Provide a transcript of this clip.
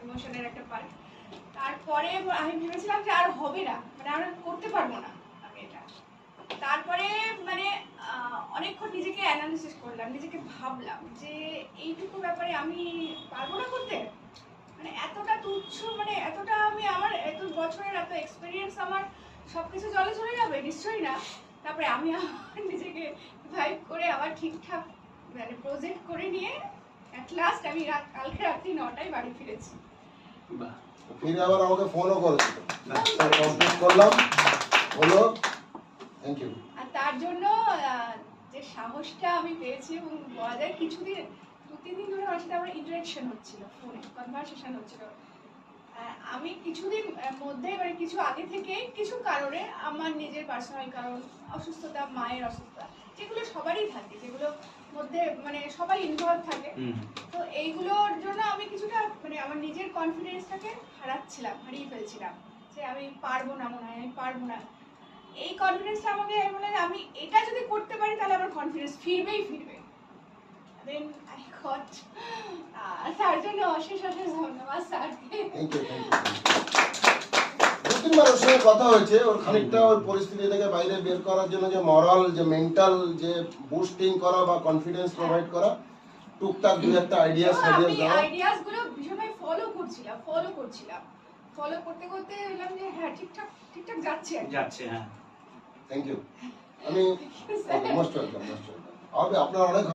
ইমোশনের একটা পার্ট। তারপরে আমি ভেবেছিলাম যে আর হবে না, মানে আর করতে পারবো না আমি এটা। তারপরে মানে অনেকক্ষণ নিজেকে অ্যানালিসিস করলাম, নিজেকে ভাবলাম যে এইটুকু ব্যাপারে আমি পারবো না করতে, মানে এতটা তুচ্ছ, মানে এতটা আমি আমার এত বছরের এত এক্সপিরিয়েন্স আমার সবকিছু জলে চলে যাবে, নিশ্চয়ই না। তারপরে আমি আমার নিজেকে ভাইব করে আবার ঠিকঠাক মানে প্রজেক্ট করে নিয়ে অ্যাট লাস্ট আমি কালকে রাত্রি 9টায় বাড়ি ফিরেছি। ফিরে আবার আমাকে ফোনও করেছিল, কমপ্লিট করলাম, হলো, থ্যাংক ইউ। আর তার জন্য যে সাহসটা আমি পেয়েছি, এবং বলা যায় কিছুদিন 2-3 দিন ধরে আমার সাথে আমার ইন্টারাকশন হচ্ছিল, ফোনে কনভারসেশন হচ্ছিল। আমি কিছুদিন মধ্যে মানে কিছু আগে থেকে কিছু কারণে আমার নিজের পার্সোনাল কারণ, অসুস্থতা, মায়ের অসুস্থতা, যেগুলো সবারই থাকে, যেগুলো মধ্যে মানে সবাই ইনভলভ থাকে, তো এইগুলোর জন্য আমি কিছুটা মানে আমার নিজের কনফিডেন্সটাকে হারিয়ে ফেলছিলাম, যে আমি পারবো না, মনে হয় আমি পারবো না। এই কনফিডেন্সটা আমাকে মনে হয় আমি এটা যদি করতে পারি তাহলে আমার কনফিডেন্স ফিরবে। দেন আই গট, তার জন্য অশেষ ধন্যবাদ স্যারকে। Thank you. দু-তিনবার ওর সঙ্গে কথা হয়েছে, ওর খানিকটা ওর পরিস্থিতি থেকে বাইরে বের করার জন্য যে মরাল, যে মেন্টাল, যে বুস্টিং করা বা কনফিডেন্স প্রোভাইড করা, টুকটাক দুই একটা আইডিয়াস গুলো ভীষণভাবে ফলো করছিলাম। ফলো করতে বললাম যে হ্যাঁ ঠিকঠাক যাচ্ছে। হ্যাঁ, থ্যাংক ইউ। আমি মোস্ট ওয়েলকাম। আপনার অনেক